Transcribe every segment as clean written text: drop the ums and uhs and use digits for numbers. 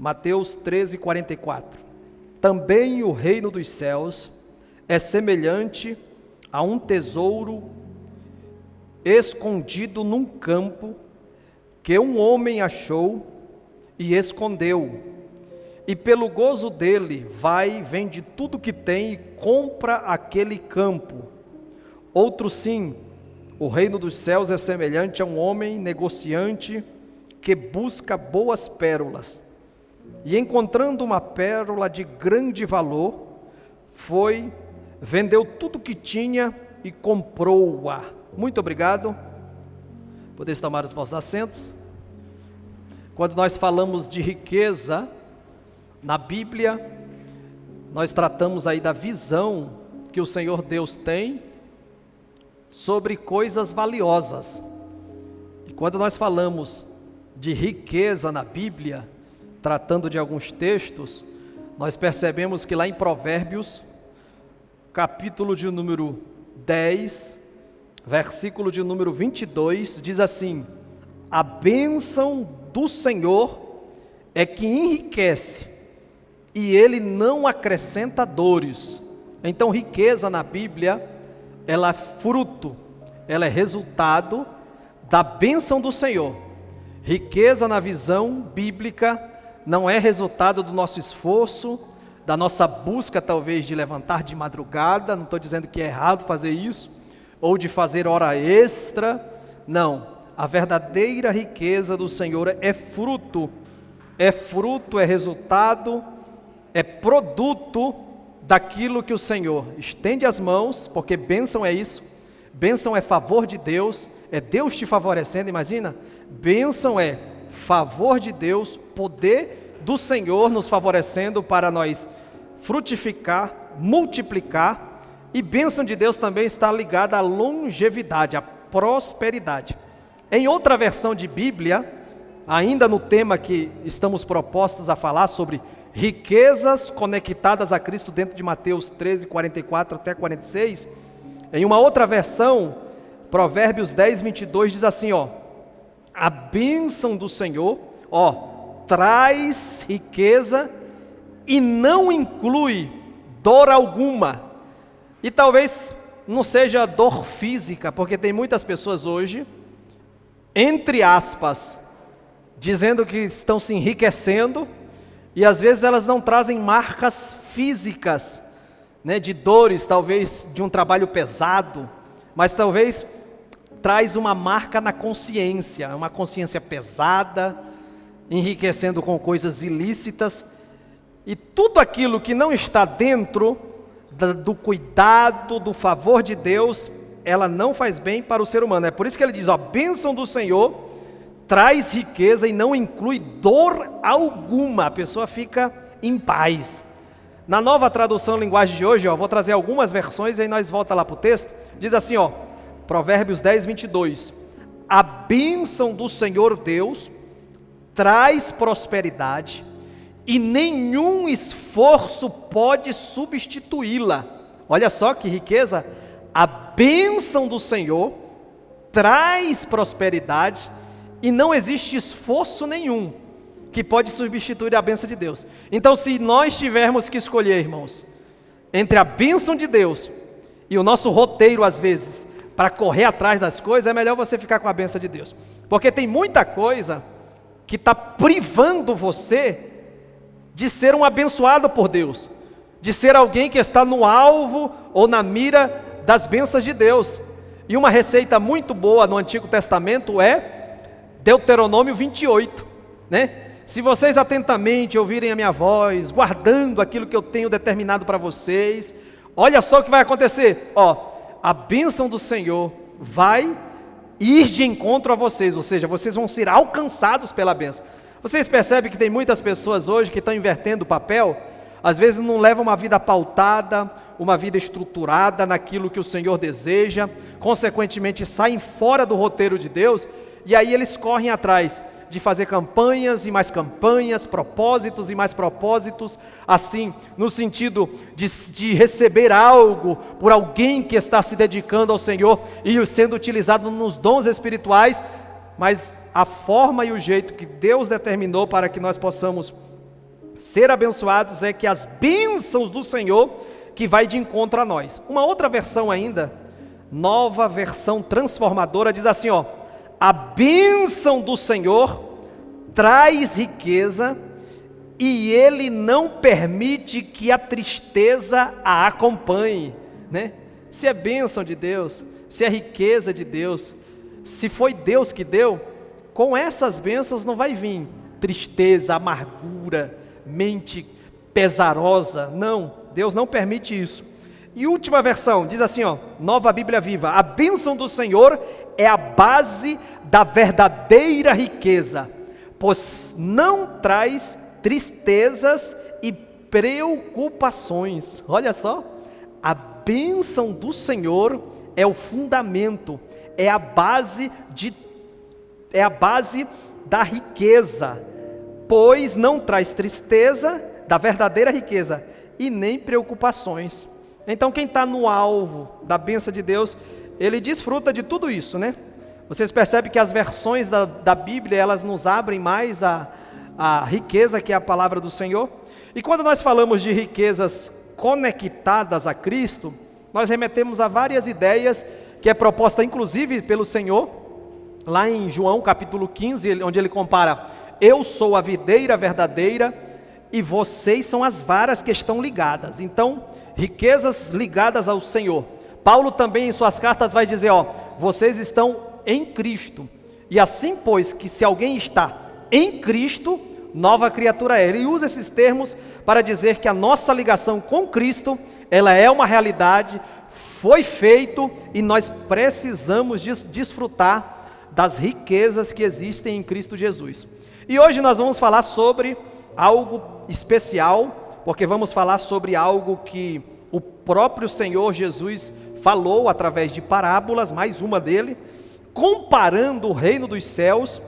Mateus 13:44. Também o reino dos céus é semelhante a um tesouro escondido num campo, que um homem achou e escondeu. E pelo gozo dele, vai, vende tudo que tem e compra aquele campo. Outro sim, o reino dos céus é semelhante a um homem negociante que busca boas pérolas. E encontrando uma pérola de grande valor, vendeu tudo que tinha e comprou-a. Muito obrigado. Podeis tomar os vossos assentos. Quando nós falamos de riqueza na Bíblia, nós tratamos aí da visão que o Senhor Deus tem sobre coisas valiosas. E quando nós falamos de riqueza na Bíblia, tratando de alguns textos, nós percebemos que lá em Provérbios, capítulo de número 10, versículo de número 22, diz assim: a bênção do Senhor é que enriquece, e Ele não acrescenta dores. Então, riqueza na Bíblia, ela é fruto, ela é resultado da bênção do Senhor. Riqueza na visão bíblica não é resultado do nosso esforço, da nossa busca talvez de levantar de madrugada, não estou dizendo que é errado fazer isso, ou de fazer hora extra, não. A verdadeira riqueza do Senhor é fruto, é resultado, é produto daquilo que o Senhor estende as mãos, porque bênção é isso, bênção é favor de Deus, é Deus te favorecendo, imagina, bênção é favor de Deus, poder do Senhor nos favorecendo para nós frutificar, multiplicar, e bênção de Deus também está ligada à longevidade, à prosperidade. Em outra versão de Bíblia, ainda no tema que estamos propostos a falar sobre riquezas conectadas a Cristo dentro de Mateus 13, 44 até 46, em uma outra versão, Provérbios 10, 22 diz assim, a bênção do Senhor, traz riqueza e não inclui dor alguma. E talvez não seja dor física, porque tem muitas pessoas hoje, entre aspas, dizendo que estão se enriquecendo, e às vezes elas não trazem marcas físicas, de dores, talvez de um trabalho pesado, mas talvez traz uma marca na consciência, uma consciência pesada, enriquecendo com coisas ilícitas, e tudo aquilo que não está dentro do cuidado, do favor de Deus, ela não faz bem para o ser humano. É por isso que ele diz, a bênção do Senhor traz riqueza e não inclui dor alguma, a pessoa fica em paz. Na nova tradução linguagem de hoje, vou trazer algumas versões e aí nós voltamos lá para o texto, diz assim, Provérbios 10, 22, a bênção do Senhor Deus traz prosperidade e nenhum esforço pode substituí-la. Olha só que riqueza, a bênção do Senhor traz prosperidade e não existe esforço nenhum que pode substituir a bênção de Deus. Então, se nós tivermos que escolher, irmãos, entre a bênção de Deus e o nosso roteiro, às vezes, para correr atrás das coisas, é melhor você ficar com a bênção de Deus. Porque tem muita coisa que está privando você de ser um abençoado por Deus, de ser alguém que está no alvo ou na mira das bênçãos de Deus. E uma receita muito boa no Antigo Testamento é Deuteronômio 28, Se vocês atentamente ouvirem a minha voz, guardando aquilo que eu tenho determinado para vocês, olha só o que vai acontecer, a bênção do Senhor vai ir de encontro a vocês, ou seja, vocês vão ser alcançados pela bênção. Vocês percebem que tem muitas pessoas hoje que estão invertendo o papel, às vezes não levam uma vida pautada, uma vida estruturada naquilo que o Senhor deseja, consequentemente saem fora do roteiro de Deus, e aí eles correm atrás de fazer campanhas e mais campanhas, propósitos e mais propósitos, assim, no sentido de receber algo por alguém que está se dedicando ao Senhor e sendo utilizado nos dons espirituais, mas a forma e o jeito que Deus determinou para que nós possamos Ser abençoados é que as bênçãos do Senhor que vai de encontro a nós. Uma outra versão ainda, nova versão transformadora, diz assim, ó: a bênção do Senhor traz riqueza e Ele não permite que a tristeza a acompanhe, né? Se é bênção de Deus, se é riqueza de Deus, se foi Deus que deu, com essas bênçãos não vai vir tristeza, amargura, mente pesarosa. Não, Deus não permite isso. E última versão, diz assim, ó, Nova Bíblia Viva: a bênção do Senhor é a base da verdadeira riqueza, pois não traz tristezas e preocupações. Olha só, a bênção do Senhor é o fundamento, é a base da riqueza, pois não traz tristeza, da verdadeira riqueza, e nem preocupações. Então quem está no alvo da bênção de Deus, ele desfruta de tudo isso, né? Vocês percebem que as versões da Bíblia, elas nos abrem mais a riqueza que é a palavra do Senhor. E quando nós falamos de riquezas conectadas a Cristo, nós remetemos a várias ideias que é proposta inclusive pelo Senhor, lá em João capítulo 15, onde ele compara: eu sou a videira verdadeira e vocês são as varas que estão ligadas. Então, riquezas ligadas ao Senhor. Paulo também em suas cartas vai dizer, ó: vocês estão em Cristo, e assim pois que se alguém está em Cristo, nova criatura é. Ele usa esses termos para dizer que a nossa ligação com Cristo, ela é uma realidade, foi feito, e nós precisamos desfrutar das riquezas que existem em Cristo Jesus. E hoje nós vamos falar sobre algo especial, porque vamos falar sobre algo que o próprio Senhor Jesus falou através de parábolas, mais uma dele, comparando o reino dos céus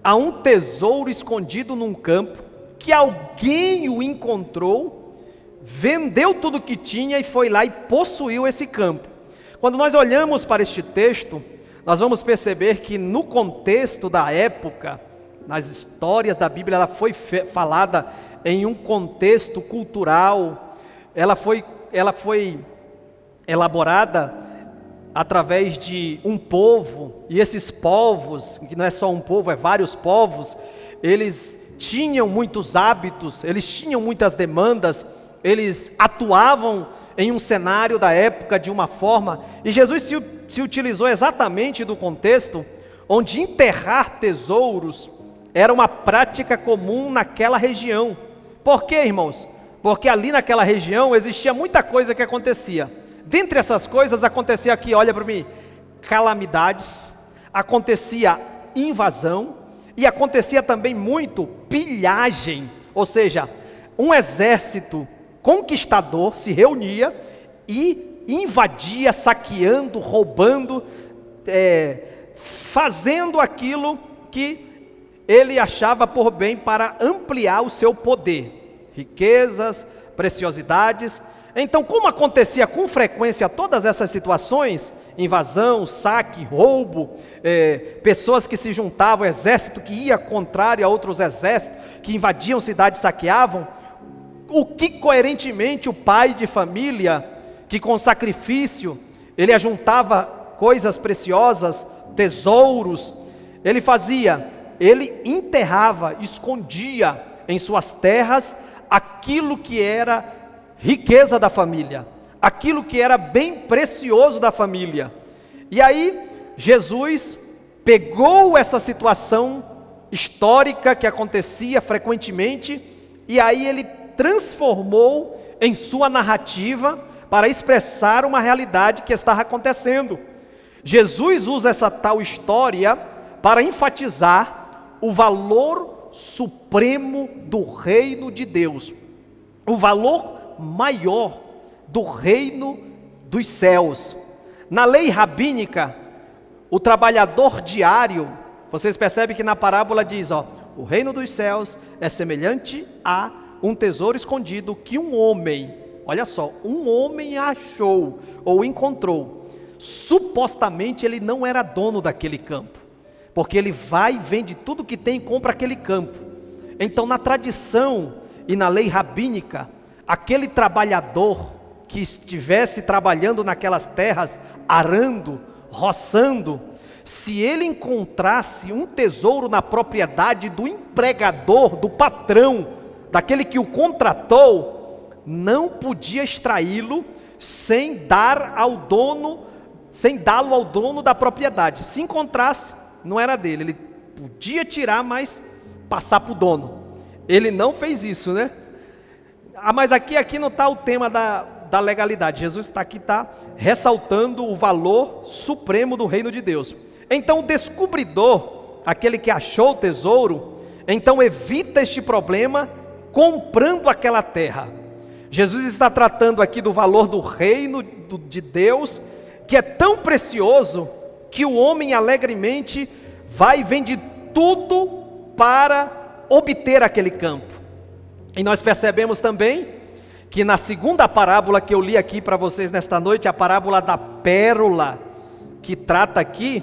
a um tesouro escondido num campo, que alguém o encontrou, vendeu tudo que tinha e foi lá e possuiu esse campo. Quando nós olhamos para este texto, nós vamos perceber que no contexto da época, nas histórias da Bíblia, ela foi falada em um contexto cultural, ela foi elaborada através de um povo, e esses povos, que não é só um povo, é vários povos, eles tinham muitos hábitos, eles tinham muitas demandas, eles atuavam em um cenário da época de uma forma, e Jesus se utilizou exatamente do contexto, onde enterrar tesouros era uma prática comum naquela região. Por quê, irmãos? Porque ali naquela região existia muita coisa que acontecia. Dentre essas coisas acontecia aqui, olha para mim, calamidades, acontecia invasão, e acontecia também muito pilhagem, ou seja, um exército conquistador se reunia e invadia, saqueando, roubando, fazendo aquilo que ele achava por bem para ampliar o seu poder, riquezas, preciosidades. Então, como acontecia com frequência todas essas situações, invasão, saque, roubo, pessoas que se juntavam, exército que ia contrário a outros exércitos, que invadiam cidades, saqueavam, o que coerentemente o pai de família, que com sacrifício, ele ajuntava coisas preciosas, tesouros, ele fazia, ele enterrava, escondia em suas terras aquilo que era riqueza da família, aquilo que era bem precioso da família. E aí Jesus pegou essa situação histórica que acontecia frequentemente, e aí ele transformou em sua narrativa para expressar uma realidade que estava acontecendo. Jesus usa essa tal história para enfatizar o valor supremo do reino de Deus, o valor maior do reino dos céus. Na lei rabínica, o trabalhador diário, vocês percebem que na parábola diz, ó, o reino dos céus é semelhante a um tesouro escondido que um homem, olha só, um homem achou ou encontrou. Supostamente ele não era dono daquele campo, porque ele vai, vende tudo que tem e compra aquele campo. Então na tradição e na lei rabínica, aquele trabalhador que estivesse trabalhando naquelas terras, arando, roçando, se ele encontrasse um tesouro na propriedade do empregador, do patrão, daquele que o contratou, não podia extraí-lo sem dá-lo ao dono da propriedade. Se encontrasse, não era dele, ele podia tirar, mas passar para o dono. Ele não fez isso, né? Mas aqui não está o tema da legalidade. Jesus está ressaltando o valor supremo do reino de Deus. Então o descobridor, aquele que achou o tesouro, então evita este problema comprando aquela terra. Jesus está tratando aqui do valor do reino de Deus, que é tão precioso, que o homem alegremente vai e vende tudo para obter aquele campo. E nós percebemos também que na segunda parábola que eu li aqui para vocês nesta noite, a parábola da pérola, que trata aqui,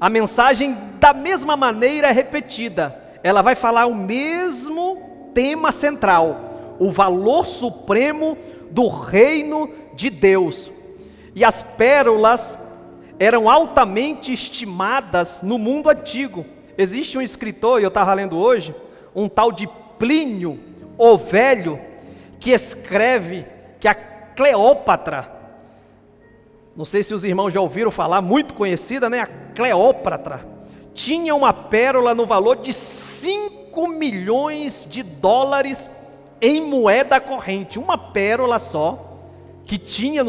a mensagem da mesma maneira é repetida. Ela vai falar o mesmo tema central, o valor supremo do reino de Deus. E as pérolas eram altamente estimadas no mundo antigo. Existe um escritor, e eu estava lendo hoje, um tal de Plínio, o Velho, que escreve que a Cleópatra, não sei se os irmãos já ouviram falar, muito conhecida, né? A Cleópatra tinha uma pérola no valor de 5 milhões de dólares em moeda corrente. Uma pérola só, que tinha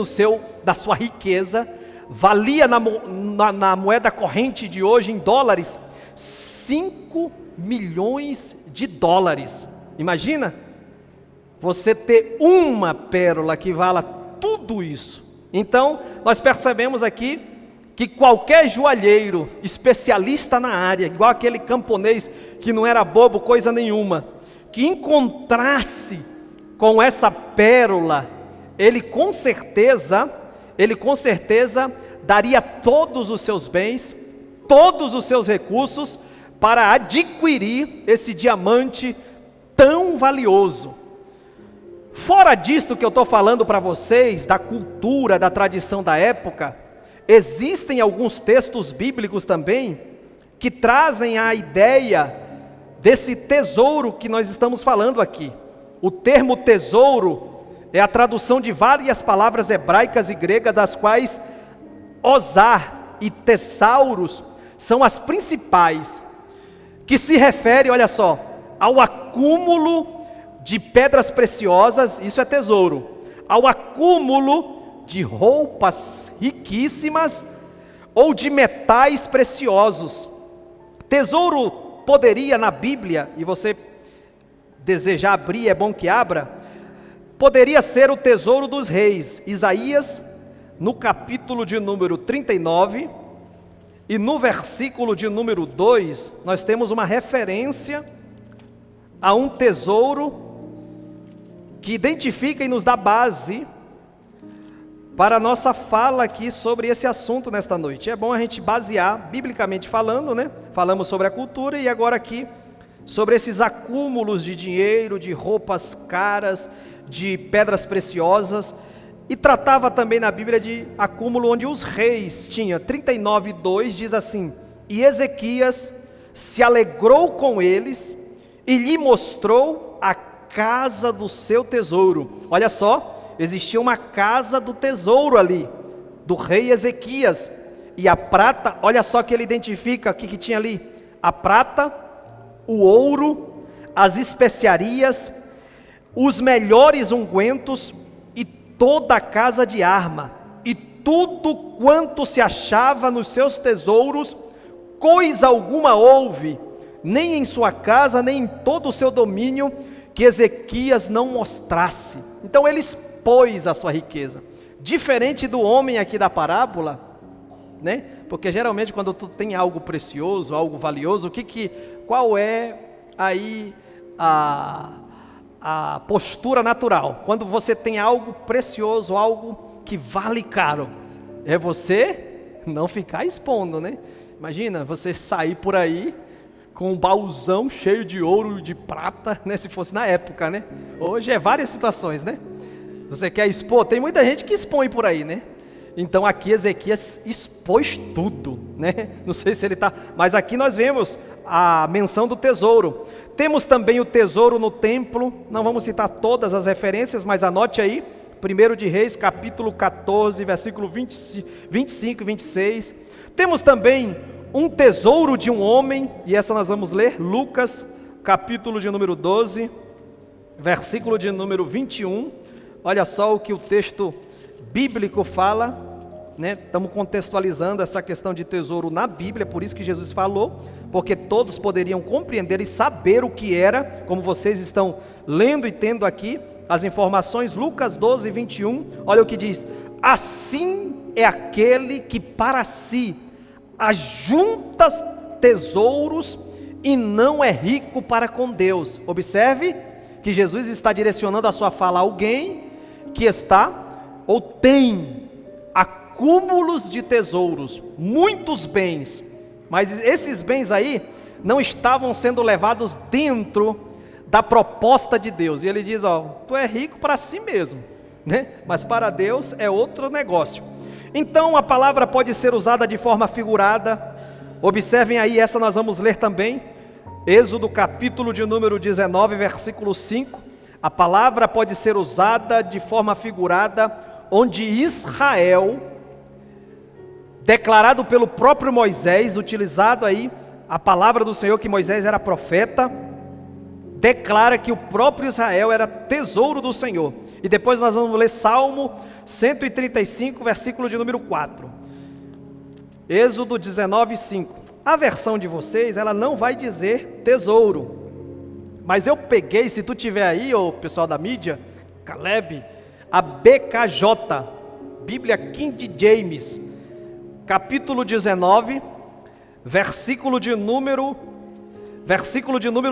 da sua riqueza, valia na moeda corrente de hoje, em dólares, 5 milhões de dólares. Imagina você ter uma pérola que vala tudo isso. Então, nós percebemos aqui que qualquer joalheiro, especialista na área, igual aquele camponês que não era bobo coisa nenhuma, que encontrasse com essa pérola, ele com certeza daria todos os seus bens, todos os seus recursos para adquirir esse diamante tão valioso. Fora disto que eu estou falando para vocês, da cultura, da tradição da época, existem alguns textos bíblicos também que trazem a ideia desse tesouro que nós estamos falando aqui. O termo tesouro é a tradução de várias palavras hebraicas e gregas, das quais osar e tesauros são as principais, que se refere, olha só, ao acúmulo de pedras preciosas, isso é tesouro, ao acúmulo de roupas riquíssimas ou de metais preciosos. Tesouro poderia na Bíblia, e você desejar abrir, é bom que abra, poderia ser o tesouro dos reis. Isaías, no capítulo de número 39, e no versículo de número 2, nós temos uma referência a um tesouro que identifica e nos dá base para a nossa fala aqui sobre esse assunto nesta noite. É bom a gente basear, biblicamente falando, né? Falamos sobre a cultura e agora aqui sobre esses acúmulos de dinheiro, de roupas caras, de pedras preciosas. E tratava também na Bíblia de acúmulo onde os reis tinham. 39:2 diz assim: e Ezequias se alegrou com eles e lhe mostrou a casa do seu tesouro. Olha só, existia uma casa do tesouro ali, do rei Ezequias. E a prata, olha só que ele identifica, o que tinha ali? A prata, o ouro, as especiarias, os melhores ungüentos e toda a casa de arma, e tudo quanto se achava nos seus tesouros, coisa alguma houve, nem em sua casa, nem em todo o seu domínio, que Ezequias não mostrasse. Então ele expôs a sua riqueza, diferente do homem aqui da parábola, né? Porque geralmente quando tu tem algo precioso, algo valioso, qual é aí a postura natural? Quando você tem algo precioso, algo que vale caro, é você não ficar expondo, né? Imagina você sair por aí com um baúzão cheio de ouro, de prata, né? Se fosse na época, né? Hoje é várias situações, né? Você quer expor? Tem muita gente que expõe por aí, né? Então aqui Ezequias expôs tudo, né? Não sei se ele está... Mas aqui nós vemos a menção do tesouro. Temos também o tesouro no templo. Não vamos citar todas as referências, mas anote aí. 1 de Reis, capítulo 14, versículo 25 e 26. Temos também um tesouro de um homem, e essa nós vamos ler, Lucas, capítulo de número 12, versículo de número 21. Olha só o que o texto bíblico fala, né? Estamos contextualizando essa questão de tesouro na Bíblia, por isso que Jesus falou, porque todos poderiam compreender e saber o que era, como vocês estão lendo e tendo aqui as informações. Lucas 12, 21, olha o que diz: assim é aquele que para si ajunta tesouros e não é rico para com Deus. Observe que Jesus está direcionando a sua fala a alguém que está ou tem acúmulos de tesouros, muitos bens, mas esses bens aí não estavam sendo levados dentro da proposta de Deus. E ele diz: ó, tu é rico para si mesmo, né? Mas para Deus é outro negócio. Então a palavra pode ser usada de forma figurada. Observem aí, essa nós vamos ler também, Êxodo capítulo de número 19, versículo 5. A palavra pode ser usada de forma figurada, onde Israel, declarado pelo próprio Moisés, utilizado aí a palavra do Senhor, que Moisés era profeta, declara que o próprio Israel era tesouro do Senhor. E depois nós vamos ler Salmo 135, versículo de número 4. Êxodo 19, 5. A versão de vocês, ela não vai dizer tesouro, mas eu peguei, se tu tiver aí, o pessoal da mídia, Caleb, a BKJ, Bíblia King James, capítulo 19, versículo de número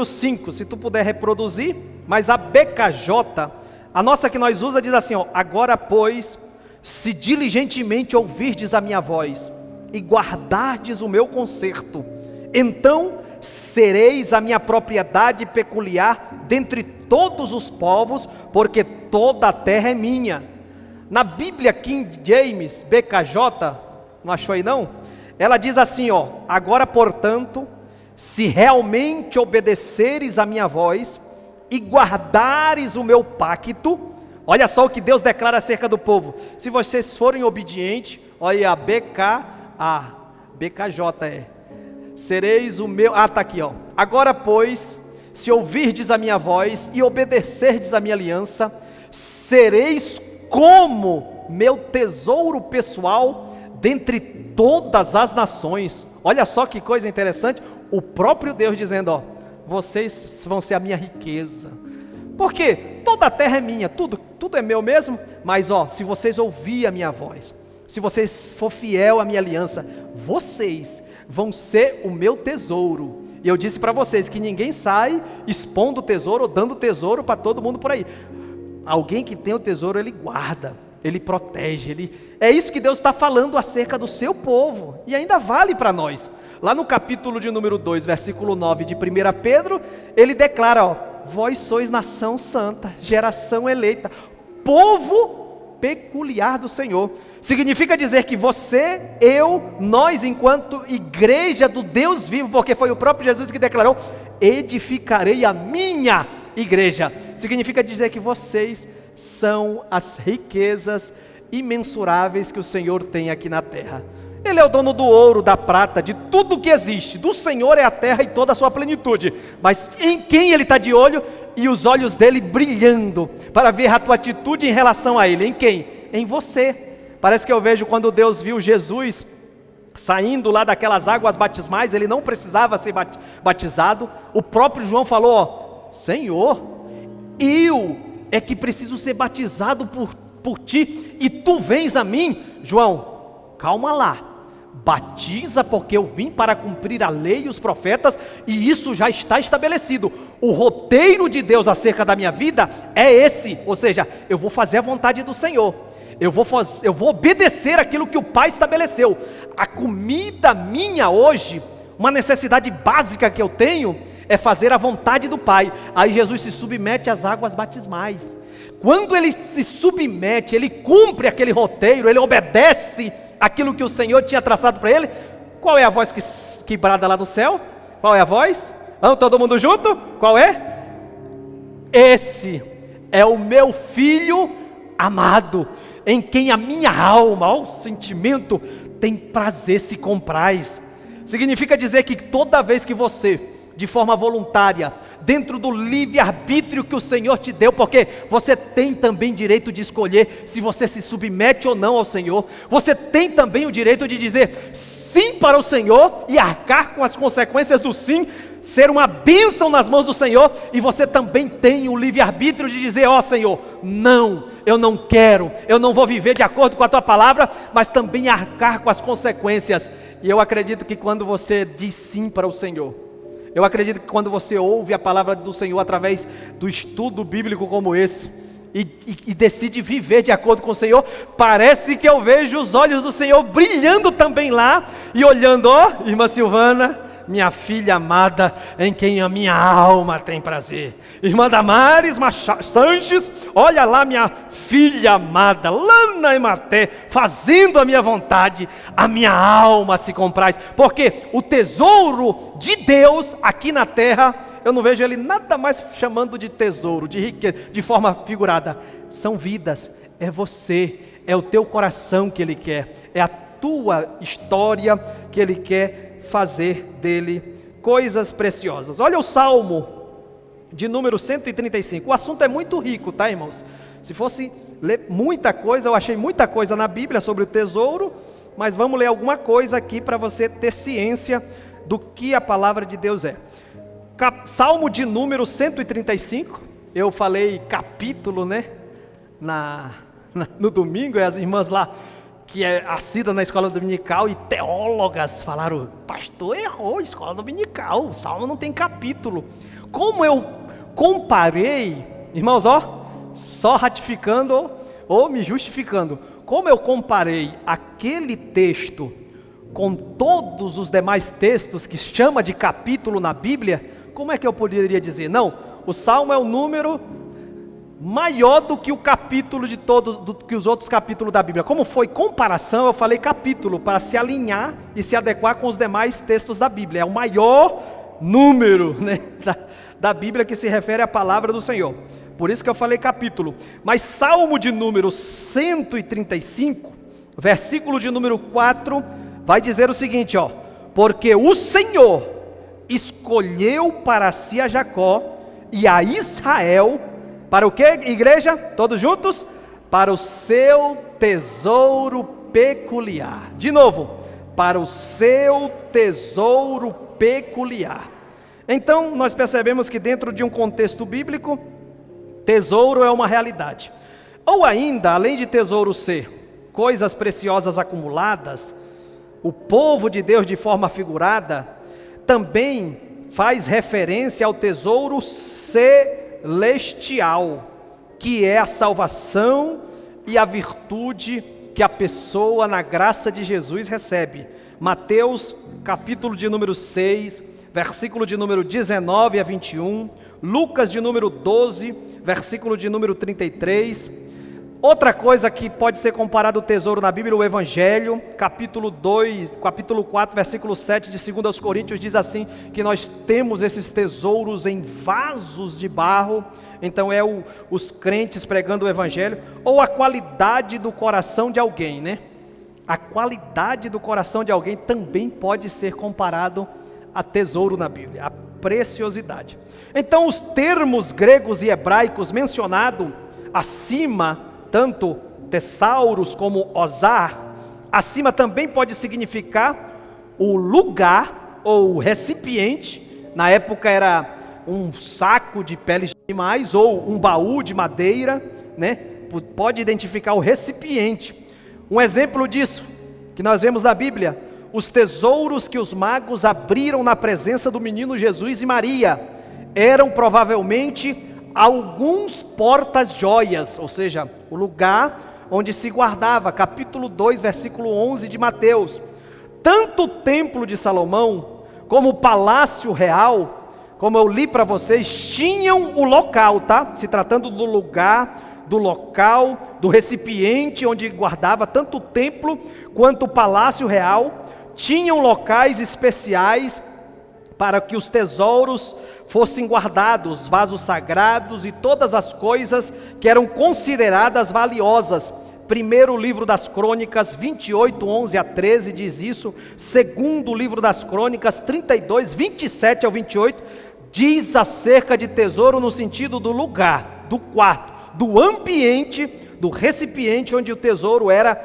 5, se tu puder reproduzir. Mas a BKJ, a nossa que nós usa, diz assim, ó: agora pois, se diligentemente ouvirdes a minha voz, e guardardes o meu conserto, então sereis a minha propriedade peculiar dentre todos os povos, porque toda a terra é minha. Na Bíblia King James, BKJ, não achou aí não? Ela diz assim, ó: agora portanto, se realmente obedeceres a minha voz, e guardares o meu pacto. Olha só o que Deus declara acerca do povo: se vocês forem obedientes, olha a BKJ sereis o meu, está aqui ó: agora pois, se ouvirdes a minha voz e obedecerdes a minha aliança, sereis como meu tesouro pessoal dentre todas as nações. Olha só que coisa interessante, o próprio Deus dizendo, ó: vocês vão ser a minha riqueza. Por quê? Toda a terra é minha, tudo é meu mesmo, mas ó, se vocês ouvirem a minha voz, se vocês for fiel à minha aliança, vocês vão ser o meu tesouro. E eu disse para vocês que ninguém sai expondo o tesouro ou dando tesouro para todo mundo por aí. Alguém que tem o tesouro, ele guarda, ele protege, é isso que Deus está falando acerca do seu povo, e ainda vale para nós. Lá no capítulo de número 2, versículo 9 de 1 Pedro, ele declara, ó: vós sois nação santa, geração eleita, povo peculiar do Senhor. Significa dizer que você, eu, nós, enquanto igreja do Deus vivo, porque foi o próprio Jesus que declarou: edificarei a minha igreja. Significa dizer que vocês são as riquezas imensuráveis que o Senhor tem aqui na terra. Ele é o dono do ouro, da prata, de tudo que existe. Do Senhor é a terra e toda a sua plenitude. Mas em quem Ele está de olho? E os olhos dele brilhando, para ver a tua atitude em relação a Ele. Em quem? Em você. Parece que eu vejo quando Deus viu Jesus saindo lá daquelas águas batismais, Ele não precisava ser batizado. O próprio João falou, ó: Senhor, eu é que preciso ser batizado por ti, e tu vens a mim. João, calma lá, batiza, porque eu vim para cumprir a lei e os profetas, e isso já está estabelecido. O roteiro de Deus acerca da minha vida é esse, ou seja, eu vou fazer a vontade do Senhor, eu vou obedecer aquilo que o Pai estabeleceu. A comida minha hoje, uma necessidade básica que eu tenho é fazer a vontade do Pai. Aí Jesus se submete às águas batismais. Quando ele se submete, ele cumpre aquele roteiro, ele obedece aquilo que o Senhor tinha traçado para ele. Qual é a voz que brada lá do céu? Qual é a voz? Vamos todo mundo junto? Qual é? Esse é o meu filho amado, em quem a minha alma, o sentimento, tem prazer se compraz. Significa dizer que toda vez que você, de forma voluntária, dentro do livre-arbítrio que o Senhor te deu, porque você tem também direito de escolher se você se submete ou não ao Senhor, você tem também o direito de dizer sim para o Senhor e arcar com as consequências do sim, ser uma bênção nas mãos do Senhor, e você também tem o livre-arbítrio de dizer, ó Senhor, não, eu não quero, eu não vou viver de acordo com a Tua palavra, mas também arcar com as consequências. E eu acredito que quando você diz sim para o Senhor, eu acredito que quando você ouve a palavra do Senhor através do estudo bíblico como esse, e decide viver de acordo com o Senhor, parece que eu vejo os olhos do Senhor brilhando também lá, e olhando, ó, irmã Silvana, minha filha amada, em quem a minha alma tem prazer. Irmã Damares Sanches, olha lá minha filha amada, Lana e Maté, fazendo a minha vontade, a minha alma se compraz, porque o tesouro de Deus aqui na terra, eu não vejo ele nada mais chamando de tesouro, de riqueza, de forma figurada, são vidas, é você, é o teu coração que Ele quer, é a tua história que Ele quer fazer dele coisas preciosas. Olha o Salmo de número 135, o assunto é muito rico, tá, irmãos? Se fosse ler muita coisa, eu achei muita coisa na Bíblia sobre o tesouro, mas vamos ler alguma coisa aqui para você ter ciência do que a palavra de Deus é. Salmo de número 135, eu falei capítulo, né, no domingo, e as irmãs lá, que é assídua na escola dominical, e teólogas falaram, pastor errou, escola dominical, o Salmo não tem capítulo. Como eu comparei, irmãos, ó, só ratificando ou me justificando, como eu comparei aquele texto com todos os demais textos que chama de capítulo na Bíblia, como é que eu poderia dizer? Não, o Salmo é o número maior do que o capítulo de todos, do que os outros capítulos da Bíblia. Como foi comparação, eu falei capítulo, para se alinhar e se adequar com os demais textos da Bíblia. É o maior número, né, da Bíblia que se refere à palavra do Senhor. Por isso que eu falei capítulo. Mas Salmo de número 135, versículo de número 4, vai dizer o seguinte, ó: porque o Senhor escolheu para si a Jacó e a Israel, para o que, igreja? Todos juntos? Para o seu tesouro peculiar. De novo, para o seu tesouro peculiar. Então, nós percebemos que dentro de um contexto bíblico, tesouro é uma realidade. Ou ainda, além de tesouro ser coisas preciosas acumuladas, o povo de Deus, de forma figurada, também faz referência ao tesouro celestial, que é a salvação e a virtude que a pessoa na graça de Jesus recebe. Mateus capítulo de número 6, versículo de número 19 a 21, Lucas de número 12, versículo de número 33. Outra coisa que pode ser comparado ao tesouro na Bíblia, o Evangelho, capítulo 4, versículo 7 de 2 aos Coríntios, diz assim, que nós temos esses tesouros em vasos de barro. Então é os crentes pregando o Evangelho, ou a qualidade do coração de alguém, né? A qualidade do coração de alguém também pode ser comparado a tesouro na Bíblia, a preciosidade. Então os termos gregos e hebraicos mencionados acima, tanto tesauros como osar, acima também pode significar o lugar ou o recipiente. Na época era um saco de peles de animais ou um baú de madeira, né? Pode identificar o recipiente. Um exemplo disso que nós vemos na Bíblia, os tesouros que os magos abriram na presença do menino Jesus e Maria, eram provavelmente alguns portas-joias, ou seja, o lugar onde se guardava, capítulo 2, versículo 11 de Mateus. Tanto o templo de Salomão, como o palácio real, como eu li para vocês, tinham o local, tá? Se tratando do lugar, do local, do recipiente onde guardava tanto o templo quanto o palácio real, tinham locais especiais para que os tesouros fossem guardados, vasos sagrados e todas as coisas que eram consideradas valiosas. Primeiro livro das Crônicas, 28, 11 a 13 diz isso. Segundo livro das Crônicas, 32, 27 ao 28, diz acerca de tesouro no sentido do lugar, do quarto, do ambiente, do recipiente onde o tesouro era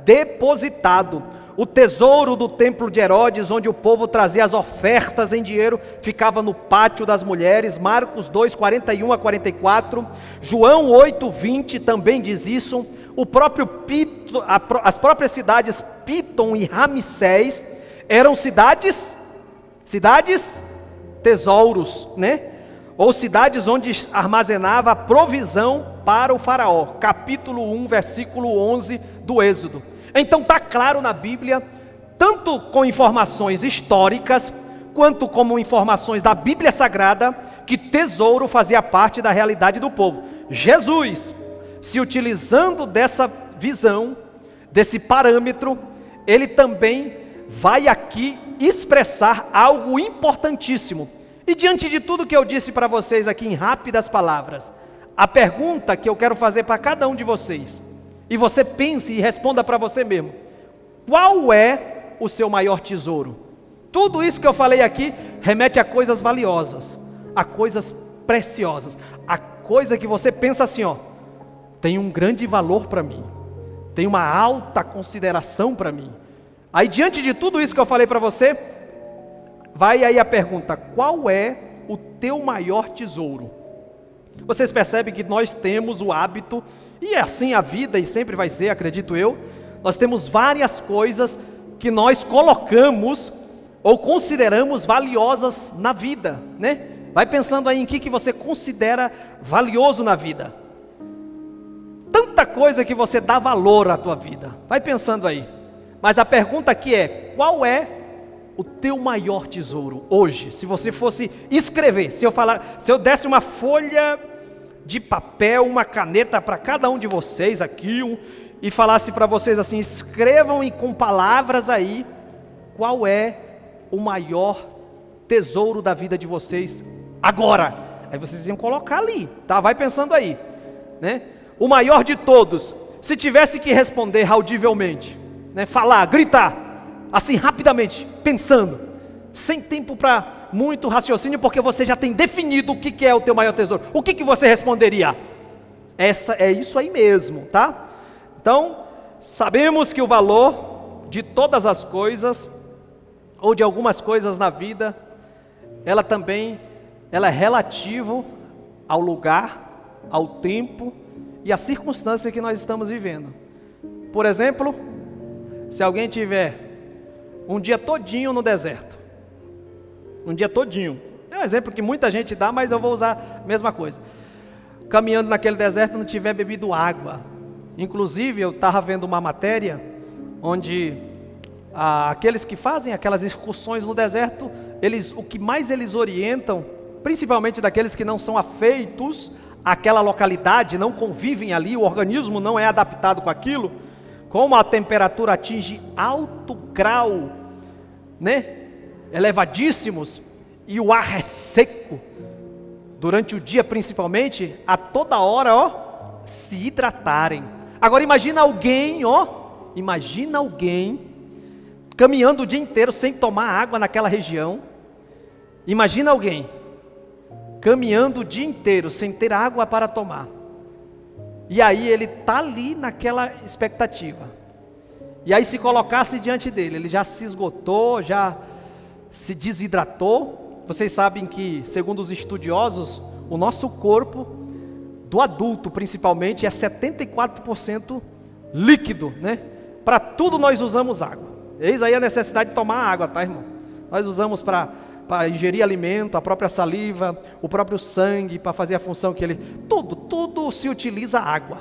depositado. O tesouro do templo de Herodes, onde o povo trazia as ofertas em dinheiro, ficava no pátio das mulheres. Marcos 2, 41 a 44. João 8, 20 também diz isso. O próprio as próprias cidades Pitom e Ramsés eram cidades tesouros, né? Ou cidades onde armazenava a provisão para o faraó. Capítulo 1, versículo 11 do Êxodo. Então está claro na Bíblia, tanto com informações históricas, quanto como informações da Bíblia Sagrada, que tesouro fazia parte da realidade do povo. Jesus, se utilizando dessa visão, desse parâmetro, ele também vai aqui expressar algo importantíssimo. E diante de tudo que eu disse para vocês aqui em rápidas palavras, a pergunta que eu quero fazer para cada um de vocês, e você pense e responda para você mesmo: qual é o seu maior tesouro? Tudo isso que eu falei aqui remete a coisas valiosas, a coisas preciosas, a coisa que você pensa assim, ó, tem um grande valor para mim, tem uma alta consideração para mim. Aí diante de tudo isso que eu falei para você, vai aí a pergunta: qual é o teu maior tesouro? Vocês percebem que nós temos o hábito, e é assim a vida e sempre vai ser, acredito eu, nós temos várias coisas que nós colocamos ou consideramos valiosas na vida, né? Vai pensando aí em que você considera valioso na vida. Tanta coisa que você dá valor à tua vida, vai pensando aí. Mas a pergunta aqui é: qual é o teu maior tesouro hoje? Se você fosse escrever, se eu desse uma folha de papel, uma caneta para cada um de vocês aqui, e falasse para vocês assim: escrevam com palavras aí, qual é o maior tesouro da vida de vocês agora? Aí vocês iam colocar ali, tá? Vai pensando aí, né? O maior de todos, se tivesse que responder audivelmente, né? Falar, gritar, assim rapidamente, pensando, sem tempo para muito raciocínio, porque você já tem definido o que é o teu maior tesouro. O que você responderia? É isso aí mesmo, tá? Então, sabemos que o valor de todas as coisas, ou de algumas coisas na vida, ela é relativo ao lugar, ao tempo e à circunstância que nós estamos vivendo. Por exemplo, se alguém tiver um dia todinho no deserto, um dia todinho, é um exemplo que muita gente dá, mas eu vou usar a mesma coisa. Caminhando naquele deserto, não tiver bebido água. Inclusive, eu estava vendo uma matéria onde aqueles que fazem aquelas excursões no deserto, o que mais eles orientam, principalmente daqueles que não são afeitos àquela localidade, não convivem ali, o organismo não é adaptado com aquilo, como a temperatura atinge alto grau, né? Elevadíssimos, e o ar é seco, durante o dia principalmente, a toda hora, ó, se hidratarem. Agora imagina alguém caminhando o dia inteiro sem tomar água naquela região. Imagina alguém caminhando o dia inteiro sem ter água para tomar. E aí ele está ali naquela expectativa. E aí se colocasse diante dele, ele já se esgotou, já se desidratou. Vocês sabem que, segundo os estudiosos, o nosso corpo, do adulto principalmente, é 74% líquido, né? Para tudo nós usamos água. Eis aí a necessidade de tomar água, tá, irmão? Nós usamos para ingerir alimento, a própria saliva, o próprio sangue, para fazer a função que ele... Tudo se utiliza água.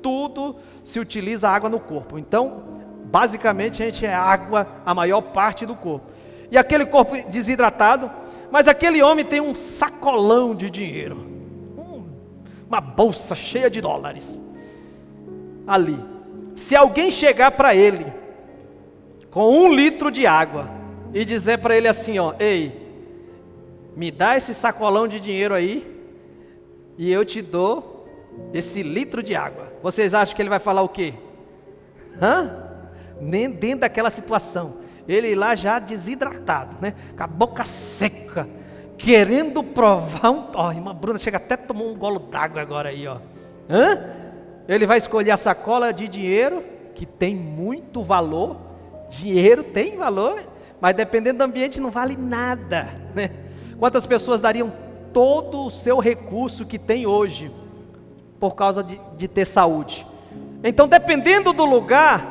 Tudo se utiliza água no corpo. Então, basicamente, a gente é água a maior parte do corpo. e aquele corpo desidratado, mas aquele homem tem um sacolão de dinheiro, uma bolsa cheia de dólares, ali. Se alguém chegar para ele, com 1 litro de água, e dizer para ele assim, ó, ei, me dá esse sacolão de dinheiro aí, e eu te dou esse litro de água. Vocês acham que ele vai falar o quê? Nem dentro daquela situação. Ele lá já desidratado, né? Com a boca seca, querendo provar Ó, irmã Bruna chega até a tomar um golo d'água agora aí, ó. Ele vai escolher a sacola de dinheiro, que tem muito valor. Dinheiro tem valor, mas dependendo do ambiente não vale nada, né? Quantas pessoas dariam todo o seu recurso que tem hoje por causa de ter saúde? Então, dependendo do lugar,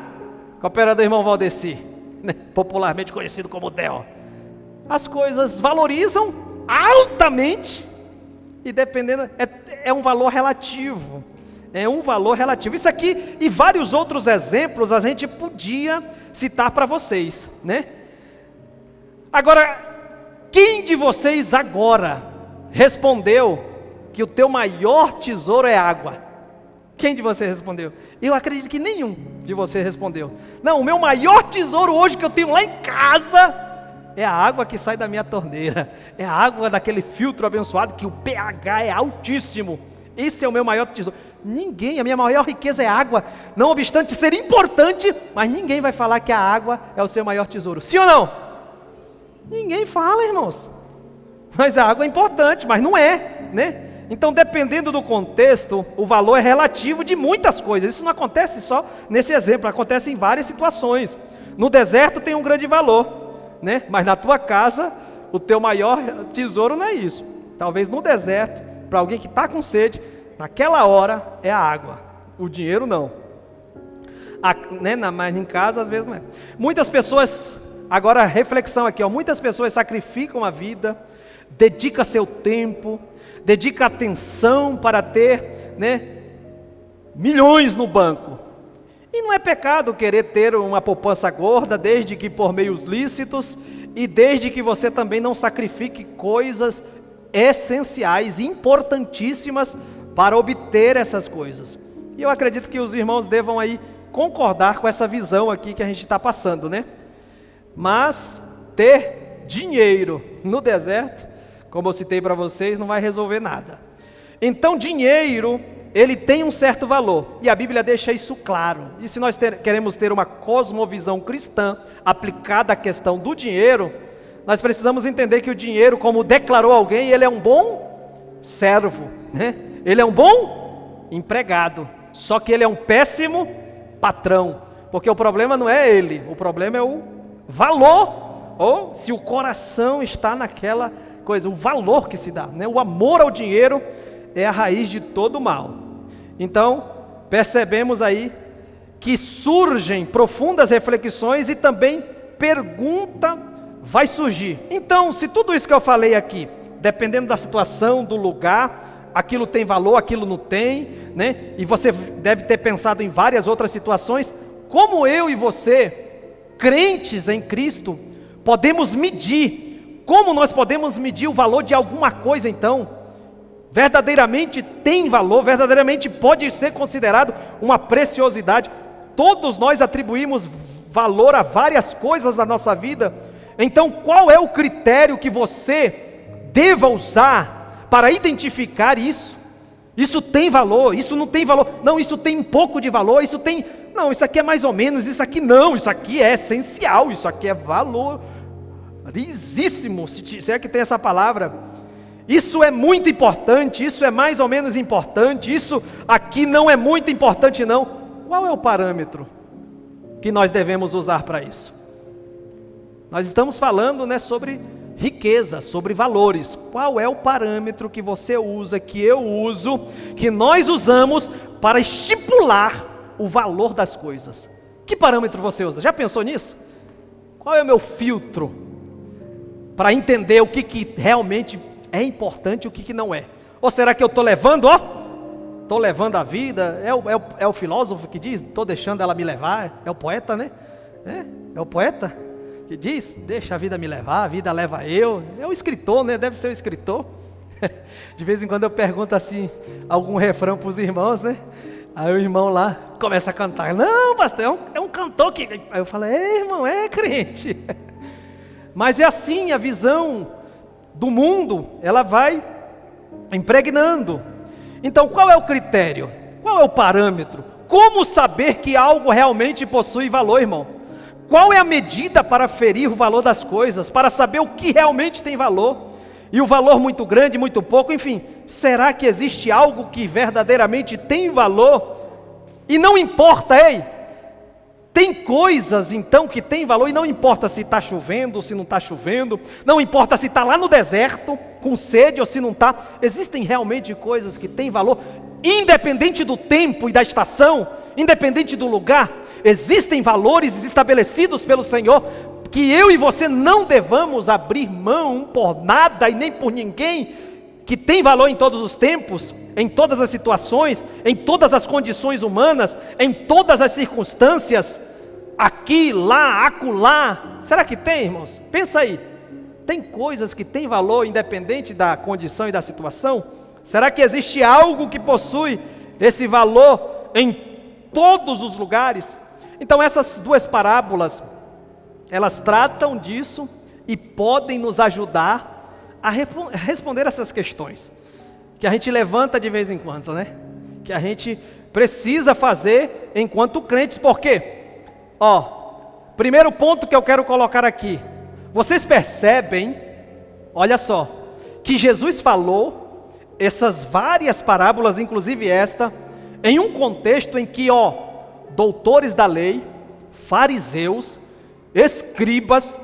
cooperador irmão Valdeci, né, popularmente conhecido como Del, as coisas valorizam altamente, e dependendo, é um valor relativo. É um valor relativo. Isso aqui e vários outros exemplos a gente podia citar para vocês, né? Agora, quem de vocês agora respondeu que o teu maior tesouro é água? Quem de vocês respondeu? Eu acredito que nenhum de vocês respondeu. Não, o meu maior tesouro hoje que eu tenho lá em casa é a água que sai da minha torneira. É a água daquele filtro abençoado que o pH é altíssimo. Esse é o meu maior tesouro. Ninguém, a minha maior riqueza é água. Não obstante ser importante, mas ninguém vai falar que a água é o seu maior tesouro. Sim ou não? Ninguém fala, irmãos. Mas a água é importante, mas não é, né? Então, dependendo do contexto, o valor é relativo de muitas coisas. Isso não acontece só nesse exemplo, acontece em várias situações. No deserto tem um grande valor, né? Mas na tua casa, o teu maior tesouro não é isso. Talvez no deserto, para alguém que está com sede, naquela hora é a água, o dinheiro não. Mas em casa às vezes não é. Muitas pessoas, agora reflexão aqui, ó, muitas pessoas sacrificam a vida, dedicam seu tempo, dedica atenção para ter, né, milhões no banco. E não é pecado querer ter uma poupança gorda, desde que por meios lícitos, e desde que você também não sacrifique coisas essenciais, importantíssimas para obter essas coisas. E eu acredito que os irmãos devam aí concordar com essa visão aqui que a gente está passando, né? Mas ter dinheiro no deserto, como eu citei para vocês, não vai resolver nada. Então, dinheiro, ele tem um certo valor, e a Bíblia deixa isso claro. E se nós queremos ter uma cosmovisão cristã aplicada à questão do dinheiro, nós precisamos entender que o dinheiro, como declarou alguém, ele é um bom servo, né? Ele é um bom empregado, só que ele é um péssimo patrão, porque o problema não é ele, o problema é o valor, ou se o coração está naquela coisa, o valor que se dá, né? O amor ao dinheiro é a raiz de todo mal. Então, percebemos aí que surgem profundas reflexões e também pergunta vai surgir. Então, se tudo isso que eu falei aqui, dependendo da situação, do lugar, aquilo tem valor, aquilo não tem, né? E você deve ter pensado em várias outras situações, como eu e você, crentes em Cristo, podemos medir, como nós podemos medir o valor de alguma coisa então? Verdadeiramente tem valor, verdadeiramente pode ser considerado uma preciosidade. Todos nós atribuímos valor a várias coisas da nossa vida. Então, qual é o critério que você deva usar para identificar isso? Isso tem valor, isso não tem valor. Não, isso tem um pouco de valor, isso tem... Não, isso aqui é mais ou menos, isso aqui não, isso aqui é essencial, isso aqui é valorizíssimo, se é que tem essa palavra. Isso é muito importante, isso é mais ou menos importante, isso aqui não é muito importante não. Qual é o parâmetro que nós devemos usar para isso? Nós estamos falando, né, sobre riqueza, sobre valores. Qual é o parâmetro que você usa, que eu uso, que nós usamos para estipular o valor das coisas? Que parâmetro você usa? Já pensou nisso? Qual é o meu filtro para entender o que realmente é importante e o que não é? Ou será que eu estou levando, estou levando a vida? É o filósofo que diz, estou deixando ela me levar? É o poeta, né? É o poeta? que diz, deixa a vida me levar, a vida leva eu. É o escritor, né? Deve ser o escritor. De vez em quando eu pergunto assim, algum refrão para os irmãos, né? Aí o irmão lá começa a cantar. Não, pastor, é um cantor que... Aí eu falo, irmão, é crente. Mas é assim, a visão do mundo, ela vai impregnando. Então, qual é o critério? Qual é o parâmetro? Como saber que algo realmente possui valor, irmão? Qual é a medida para aferir o valor das coisas, para saber o que realmente tem valor? E o valor muito grande, muito pouco, enfim, será que existe algo que verdadeiramente tem valor? E não importa, tem coisas então que tem valor, e não importa se está chovendo ou se não está chovendo, não importa se está lá no deserto, com sede ou se não está, existem realmente coisas que têm valor, independente do tempo e da estação, independente do lugar, existem valores estabelecidos pelo Senhor, que eu e você não devamos abrir mão por nada e nem por ninguém, que tem valor em todos os tempos, em todas as situações, em todas as condições humanas, em todas as circunstâncias, aqui, lá, acolá. Será que tem, irmãos? Pensa aí, tem coisas que têm valor independente da condição e da situação? Será que existe algo que possui esse valor em todos os lugares? Então essas duas parábolas, elas tratam disso e podem nos ajudar a responder essas questões, que a gente levanta de vez em quando, né? Que a gente precisa fazer enquanto crentes, por quê? Primeiro ponto que eu quero colocar aqui, vocês percebem, olha só, que Jesus falou essas várias parábolas, inclusive esta, em um contexto em que, doutores da lei, fariseus, escribas,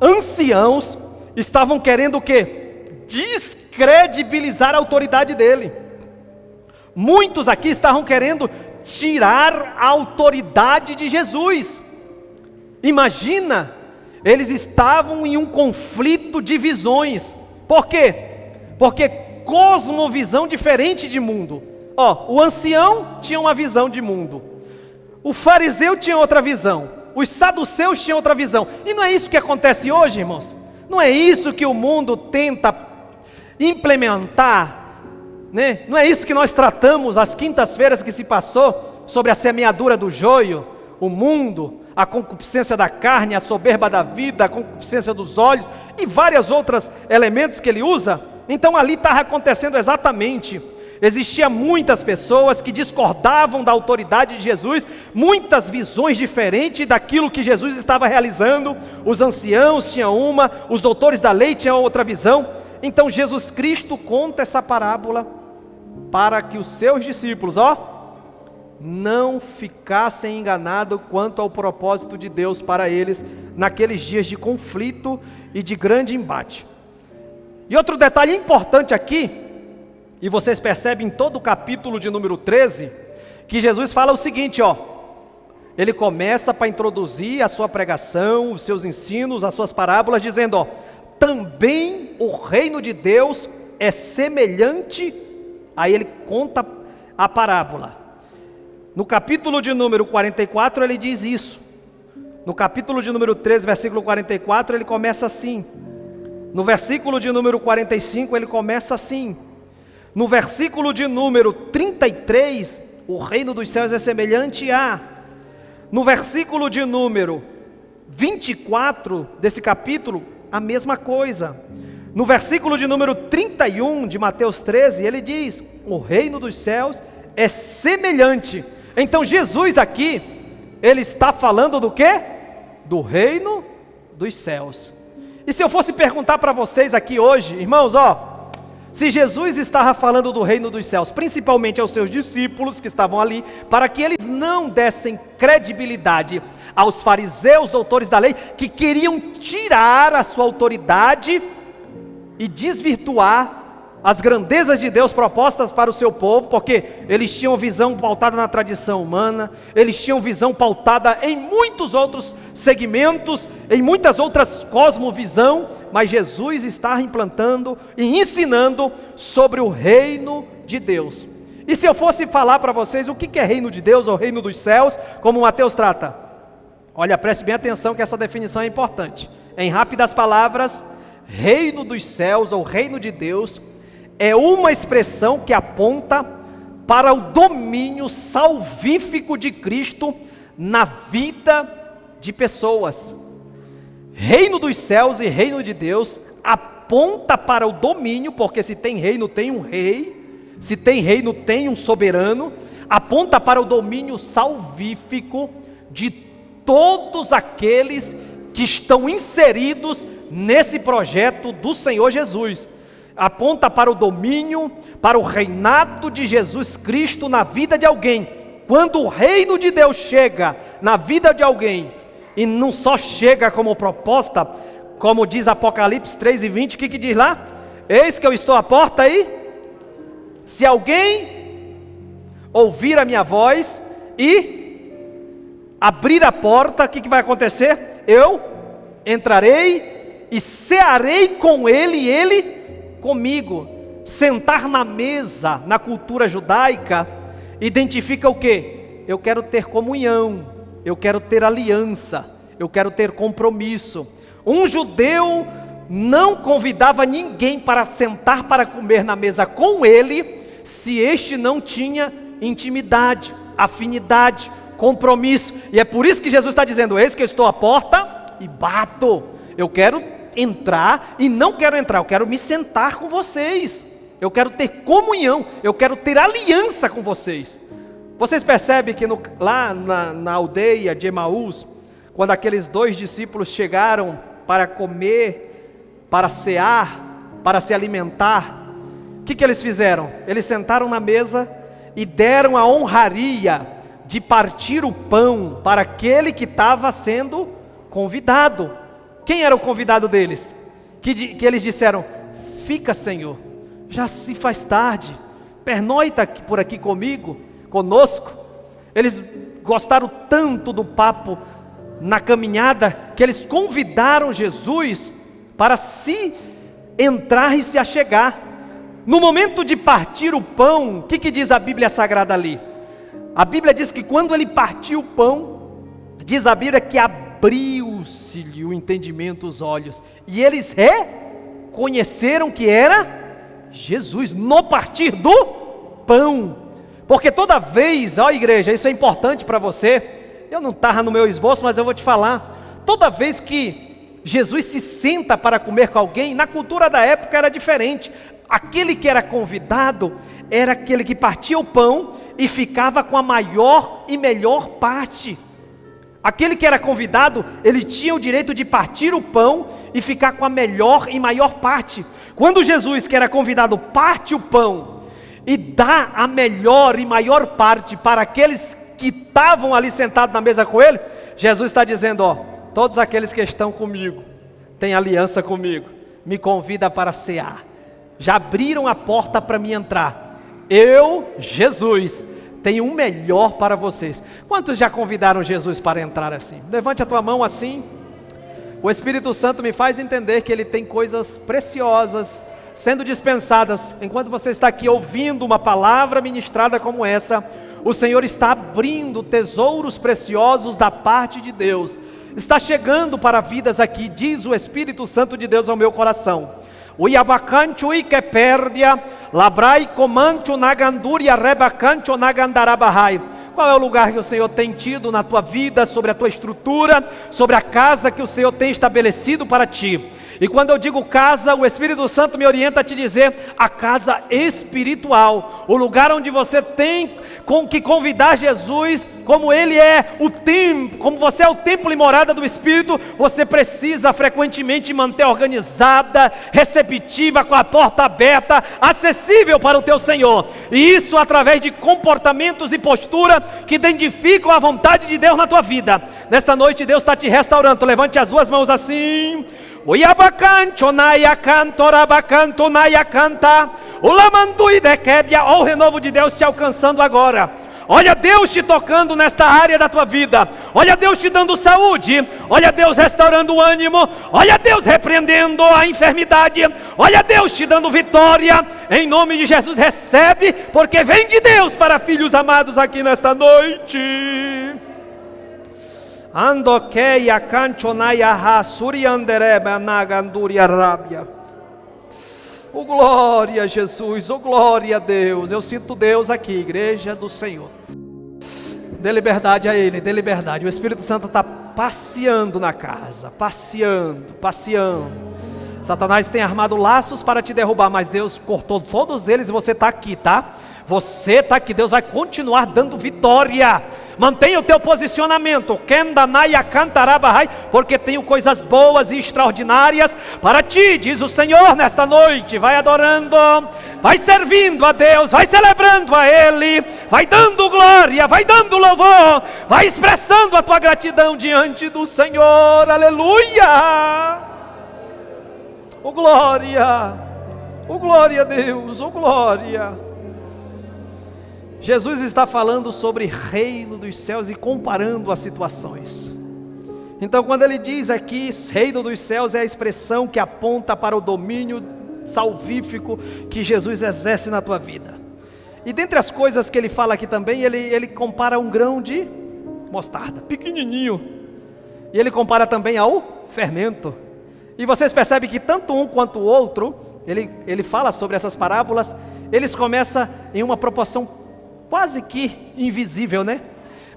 anciãos, estavam querendo o quê? Descredibilizar a autoridade dele. Muitos aqui estavam querendo tirar a autoridade de Jesus. Imagina, eles estavam em um conflito de visões. Por quê? Porque cosmovisão diferente de mundo. O ancião tinha uma visão de mundo, o fariseu tinha outra visão, os saduceus tinham outra visão. E não é isso que acontece hoje, irmãos? Não é isso que o mundo tenta implementar, né? Não é isso que nós tratamos às quintas-feiras que se passou, sobre a semeadura do joio, o mundo, a concupiscência da carne, a soberba da vida, a concupiscência dos olhos, e vários outros elementos que ele usa. Então ali estava acontecendo exatamente. Existiam muitas pessoas que discordavam da autoridade de Jesus, muitas visões diferentes daquilo que Jesus estava realizando. Os anciãos tinham uma, os doutores da lei tinham outra visão. Então Jesus Cristo conta essa parábola para que os seus discípulos, não ficassem enganados quanto ao propósito de Deus para eles, naqueles dias de conflito e de grande embate. E outro detalhe importante aqui, e vocês percebem em todo o capítulo de número 13, que Jesus fala o seguinte, ele começa para introduzir a sua pregação, os seus ensinos, as suas parábolas, dizendo, também o reino de Deus é semelhante, aí ele conta a parábola. No capítulo de número 44 ele diz isso, no capítulo de número 13, versículo 44, ele começa assim, no versículo de número 45 ele começa assim, no versículo de número 33, o reino dos céus é semelhante a... No versículo de número 24 desse capítulo, a mesma coisa. No versículo de número 31 de Mateus 13, ele diz, o reino dos céus é semelhante. Então Jesus aqui, ele está falando do quê? Do reino dos céus. E se eu fosse perguntar para vocês aqui hoje, irmãos, se Jesus estava falando do reino dos céus, principalmente aos seus discípulos que estavam ali, para que eles não dessem credibilidade aos fariseus, doutores da lei, que queriam tirar a sua autoridade e desvirtuar as grandezas de Deus propostas para o seu povo, porque eles tinham visão pautada na tradição humana, eles tinham visão pautada em muitos outros segmentos, em muitas outras cosmovisão, mas Jesus está implantando e ensinando sobre o reino de Deus. E se eu fosse falar para vocês o que é reino de Deus ou reino dos céus, como Mateus trata? Olha, preste bem atenção que essa definição é importante. Em rápidas palavras, reino dos céus ou reino de Deus é uma expressão que aponta para o domínio salvífico de Cristo na vida de pessoas. Reino dos céus e reino de Deus aponta para o domínio, porque se tem reino tem um rei, se tem reino tem um soberano, aponta para o domínio salvífico de todos aqueles que estão inseridos nesse projeto do Senhor Jesus. Aponta para o domínio, para o reinado de Jesus Cristo na vida de alguém. Quando o reino de Deus chega na vida de alguém, e não só chega como proposta, como diz Apocalipse 3:20, o que diz lá? Eis que eu estou à porta aí, se alguém ouvir a minha voz e abrir a porta, o que vai acontecer? Eu entrarei e cearei com ele e ele comigo. Sentar na mesa, na cultura judaica, identifica o quê? Eu quero ter comunhão, eu quero ter aliança, eu quero ter compromisso. Um judeu não convidava ninguém para sentar para comer na mesa com ele, se este não tinha intimidade, afinidade, compromisso. E é por isso que Jesus está dizendo: eis que eu estou à porta e bato. Eu quero entrar e não quero entrar, eu quero me sentar com vocês, eu quero ter comunhão, eu quero ter aliança com vocês. Vocês percebem que lá na aldeia de Emaús, quando aqueles 2 discípulos chegaram para comer, para cear, para se alimentar, o que eles fizeram? Eles sentaram na mesa e deram a honraria de partir o pão para aquele que estava sendo convidado. Quem era o convidado deles? Que eles disseram: fica, Senhor, já se faz tarde, pernoita por aqui conosco. Eles gostaram tanto do papo na caminhada, que eles convidaram Jesus para se entrar e se achegar. No momento de partir o pão, o que diz a Bíblia Sagrada ali? A Bíblia diz que quando ele partiu o pão, diz a Bíblia que abriu-se-lhe o entendimento, os olhos, e eles reconheceram que era Jesus, no partir do pão. Porque toda vez, ó igreja, isso é importante para você, eu não estava no meu esboço, mas eu vou te falar, toda vez que Jesus se senta para comer com alguém, na cultura da época era diferente. Aquele que era convidado era aquele que partia o pão e ficava com a maior e melhor parte. Aquele que era convidado, ele tinha o direito de partir o pão e ficar com a melhor e maior parte. Quando Jesus, que era convidado, parte o pão e dá a melhor e maior parte para aqueles que estavam ali sentados na mesa com ele, Jesus está dizendo: ó, todos aqueles que estão comigo, têm aliança comigo, me convida para cear, já abriram a porta para mim entrar. Eu, Jesus, tenho um melhor para vocês. Quantos já convidaram Jesus para entrar assim? Levante a tua mão assim. O Espírito Santo me faz entender que Ele tem coisas preciosas sendo dispensadas. Enquanto você está aqui ouvindo uma palavra ministrada como essa, o Senhor está abrindo tesouros preciosos da parte de Deus. Está chegando para vidas aqui, diz o Espírito Santo de Deus ao meu coração. O iabacancho que perdia, labrai comancho naganduria rebacancho nagandarabahai. Qual é o lugar que o Senhor tem tido na tua vida, sobre a tua estrutura, sobre a casa que o Senhor tem estabelecido para ti? E quando eu digo casa, o Espírito Santo me orienta a te dizer a casa espiritual, o lugar onde você tem que convidar Jesus, como Ele é o templo, como você é o templo e morada do Espírito, você precisa frequentemente manter organizada, receptiva, com a porta aberta, acessível para o teu Senhor, e isso através de comportamentos e postura que identificam a vontade de Deus na tua vida. Nesta noite Deus está te restaurando. Levante as duas mãos assim. O renovo de Deus te alcançando agora. Olha Deus te tocando nesta área da tua vida. Olha Deus te dando saúde. Olha Deus restaurando o ânimo. Olha Deus repreendendo a enfermidade. Olha Deus te dando vitória. Em nome de Jesus, recebe, porque vem de Deus para filhos amados aqui nesta noite. Andokeia canchonaya hasuriandereba naganduria rábia. Oh glória a Jesus, oh glória a Deus. Eu sinto Deus aqui, igreja do Senhor. Dê liberdade a Ele, dê liberdade. O Espírito Santo está passeando na casa, passeando. Satanás tem armado laços para te derrubar, mas Deus cortou todos eles e você está aqui, tá? Você está aqui, Deus vai continuar dando vitória. Mantenha o teu posicionamento, porque tenho coisas boas e extraordinárias para ti, diz o Senhor nesta noite. Vai adorando, vai servindo a Deus, vai celebrando a Ele, vai dando glória, vai dando louvor, vai expressando a tua gratidão diante do Senhor, aleluia. Oh glória a Deus, oh glória. Jesus está falando sobre reino dos céus e comparando as situações. Então quando ele diz aqui, reino dos céus é a expressão que aponta para o domínio salvífico que Jesus exerce na tua vida. E dentre as coisas que ele fala aqui também, ele compara um grão de mostarda, pequenininho. E ele compara também ao fermento. E vocês percebem que tanto um quanto o outro, ele fala sobre essas parábolas, eles começam em uma proporção quase que invisível, né?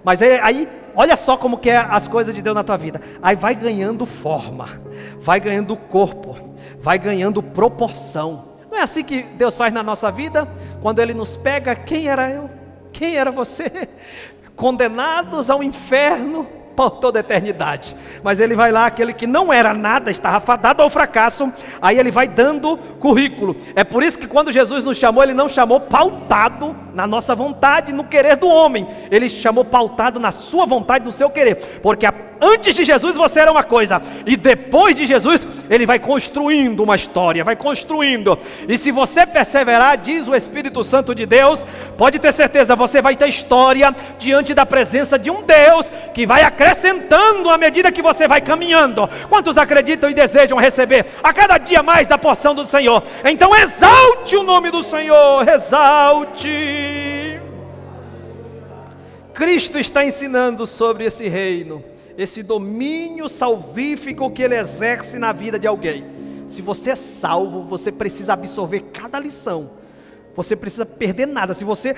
Mas aí, olha só como que é as coisas de Deus na tua vida. Aí vai ganhando forma, vai ganhando corpo, vai ganhando proporção. Não é assim que Deus faz na nossa vida? Quando Ele nos pega, quem era eu? Quem era você? Condenados ao inferno por toda a eternidade. Mas Ele vai lá, aquele que não era nada, estava fadado ao fracasso, aí Ele vai dando currículo. É por isso que quando Jesus nos chamou, Ele não chamou pautado na nossa vontade, no querer do homem. Ele chamou pautado na sua vontade, no seu querer. Porque antes de Jesus você era uma coisa, e depois de Jesus, Ele vai construindo uma história, vai construindo. E se você perseverar, diz o Espírito Santo de Deus, pode ter certeza, você vai ter história diante da presença de um Deus que vai acrescentando à medida que você vai caminhando. Quantos acreditam e desejam receber a cada dia mais da porção do Senhor? Então exalte o nome do Senhor, exalte. Cristo está ensinando sobre esse reino, esse domínio salvífico que Ele exerce na vida de alguém. Se você é salvo, você precisa absorver cada lição, você precisa perder nada. Se você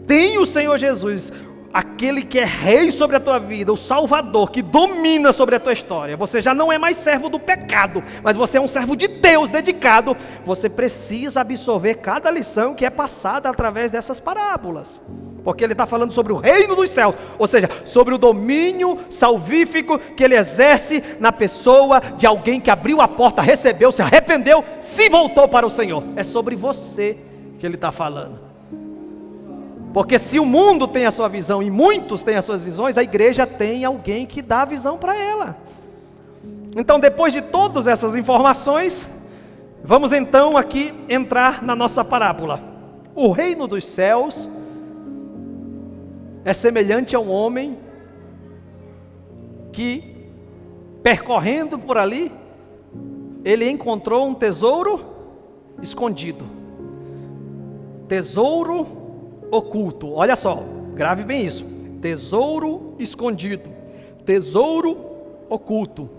tem o Senhor Jesus, aquele que é rei sobre a tua vida, o Salvador, que domina sobre a tua história, você já não é mais servo do pecado, mas você é um servo de Deus dedicado. Você precisa absorver cada lição que é passada através dessas parábolas, porque ele está falando sobre o reino dos céus, ou seja, sobre o domínio salvífico que Ele exerce na pessoa de alguém que abriu a porta, recebeu, se arrependeu, se voltou para o Senhor. É sobre você que Ele está falando. Porque se o mundo tem a sua visão e muitos têm as suas visões, a igreja tem alguém que dá a visão para ela. Então, depois de todas essas informações, vamos então aqui entrar na nossa parábola. O reino dos céus é semelhante a um homem que, percorrendo por ali, ele encontrou um tesouro escondido. Tesouro oculto. Olha só, grave bem isso. Tesouro escondido. Tesouro oculto.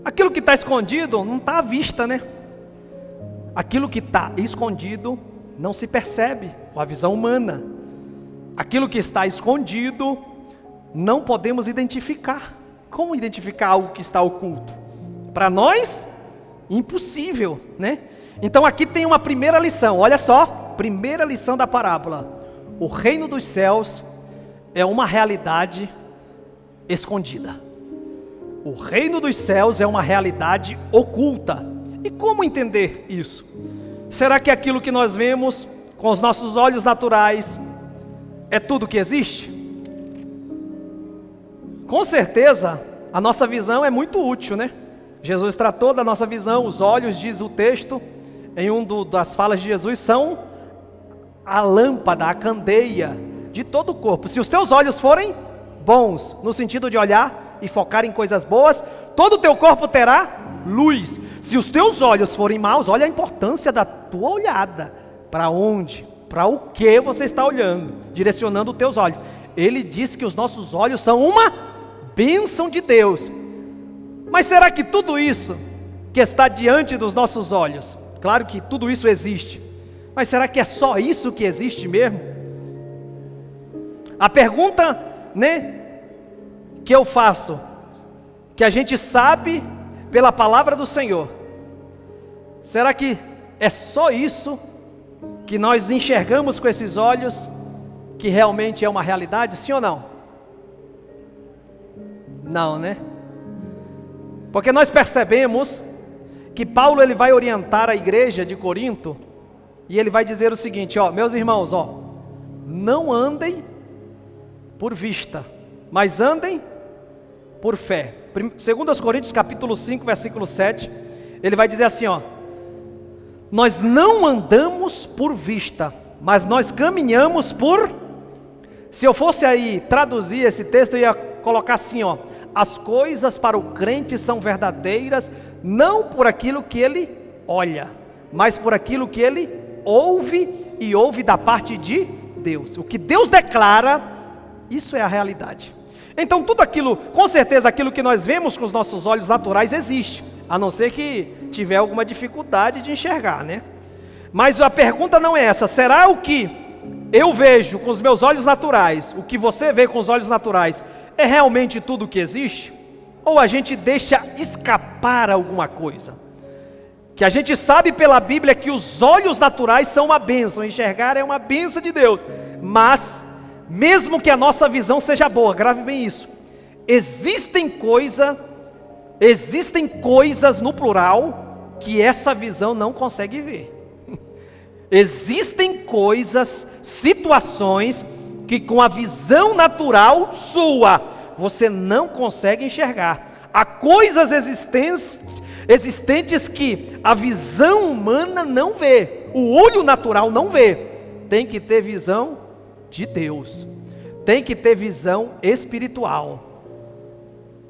Aquilo que está escondido não está à vista, né? Aquilo que está escondido não se percebe com a visão humana. Aquilo que está escondido, não podemos identificar. Como identificar algo que está oculto? Para nós, impossível, né? Então aqui tem uma primeira lição, olha só, primeira lição da parábola. O reino dos céus é uma realidade escondida. O reino dos céus é uma realidade oculta. E como entender isso? Será que aquilo que nós vemos com os nossos olhos naturais é tudo que existe? Com certeza, a nossa visão é muito útil, né? Jesus tratou da nossa visão, os olhos, diz o texto, em das falas de Jesus, são a lâmpada, a candeia de todo o corpo. Se os teus olhos forem bons, no sentido de olhar e focar em coisas boas, todo o teu corpo terá luz. Se os teus olhos forem maus, olha a importância da tua olhada. Para onde? Para o que você está olhando? Direcionando os teus olhos. Ele diz que os nossos olhos são uma bênção de Deus. Mas será que tudo isso que está diante dos nossos olhos, claro que tudo isso existe, mas será que é só isso que existe mesmo? A pergunta, que eu faço, que a gente sabe pela palavra do Senhor, será que é só isso que nós enxergamos com esses olhos, que realmente é uma realidade, sim ou não? Não, Porque nós percebemos que Paulo ele vai orientar a igreja de Corinto, e ele vai dizer o seguinte, meus irmãos, não andem por vista, mas andem por fé. 2 Coríntios capítulo 5, versículo 7, ele vai dizer assim, nós não andamos por vista, mas nós caminhamos por... Se eu fosse aí traduzir esse texto, eu ia colocar assim, as coisas para o crente são verdadeiras, não por aquilo que ele olha, mas por aquilo que ele ouve, e ouve da parte de Deus. O que Deus declara, isso é a realidade. Então tudo aquilo, com certeza aquilo que nós vemos com os nossos olhos naturais existe, a não ser que tiver alguma dificuldade de enxergar, Mas a pergunta não é essa, será o que eu vejo com os meus olhos naturais, o que você vê com os olhos naturais, é realmente tudo o que existe? Ou a gente deixa escapar alguma coisa? Que a gente sabe pela Bíblia que os olhos naturais são uma bênção, enxergar é uma bênção de Deus, mas mesmo que a nossa visão seja boa, grave bem isso, existem coisas no plural que essa visão não consegue ver. Existem coisas, situações que com a visão natural sua, você não consegue enxergar. Há coisas existentes que a visão humana não vê, o olho natural não vê. Tem que ter visão de Deus, tem que ter visão espiritual.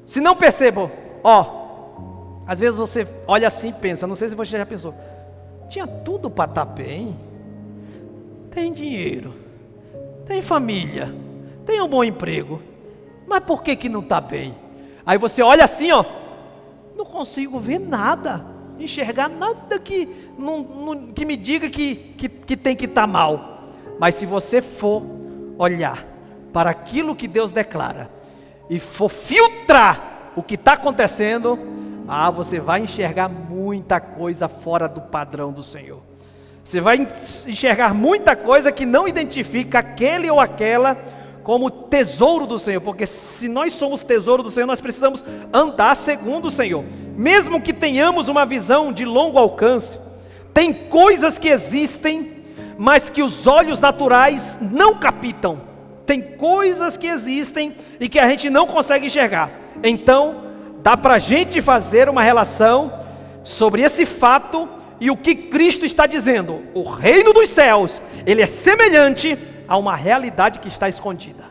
Se não percebam, às vezes você olha assim e pensa, não sei se você já pensou, tinha tudo para estar bem, tem dinheiro, tem família, tem um bom emprego, mas por que não está bem? Aí você olha assim, não consigo ver nada, enxergar nada que me diga que tem que estar mal. Mas se você for olhar para aquilo que Deus declara, e for filtrar o que está acontecendo, você vai enxergar muita coisa fora do padrão do Senhor. Você vai enxergar muita coisa que não identifica aquele ou aquela como tesouro do Senhor, porque se nós somos tesouro do Senhor, nós precisamos andar segundo o Senhor. Mesmo que tenhamos uma visão de longo alcance, tem coisas que existem, mas que os olhos naturais não captam. Tem coisas que existem e que a gente não consegue enxergar. Então, dá para a gente fazer uma relação sobre esse fato e o que Cristo está dizendo. O reino dos céus, ele é semelhante a uma realidade que está escondida.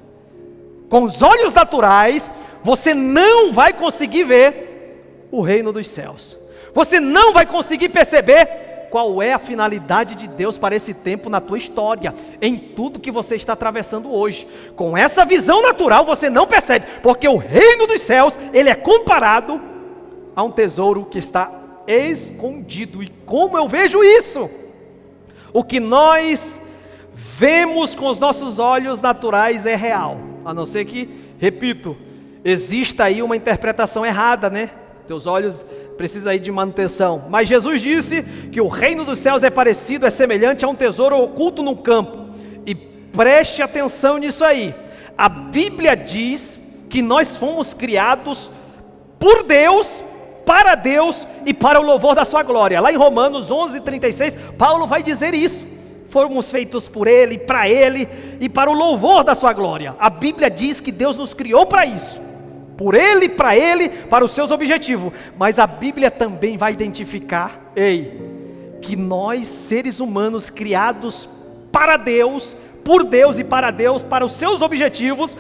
Com os olhos naturais, você não vai conseguir ver o reino dos céus. Você não vai conseguir perceber qual é a finalidade de Deus para esse tempo na tua história, em tudo que você está atravessando hoje. Com essa visão natural você não percebe, porque o reino dos céus, ele é comparado a um tesouro que está escondido. E como eu vejo isso? O que nós vemos com os nossos olhos naturais é real, a não ser que, repito, exista aí uma interpretação errada, Teus olhos precisam aí de manutenção. Mas Jesus disse que o reino dos céus é parecido, é semelhante a um tesouro oculto no campo. E preste atenção nisso aí. A Bíblia diz que nós fomos criados por Deus, para Deus e para o louvor da sua glória. Lá em Romanos 11:36, Paulo vai dizer isso. Fomos feitos por Ele, para Ele e para o louvor da sua glória. A Bíblia diz que Deus nos criou para isso. Por Ele, para os seus objetivos. Mas a Bíblia também vai identificar, que nós, seres humanos criados para Deus, por Deus e para Deus, para os seus objetivos,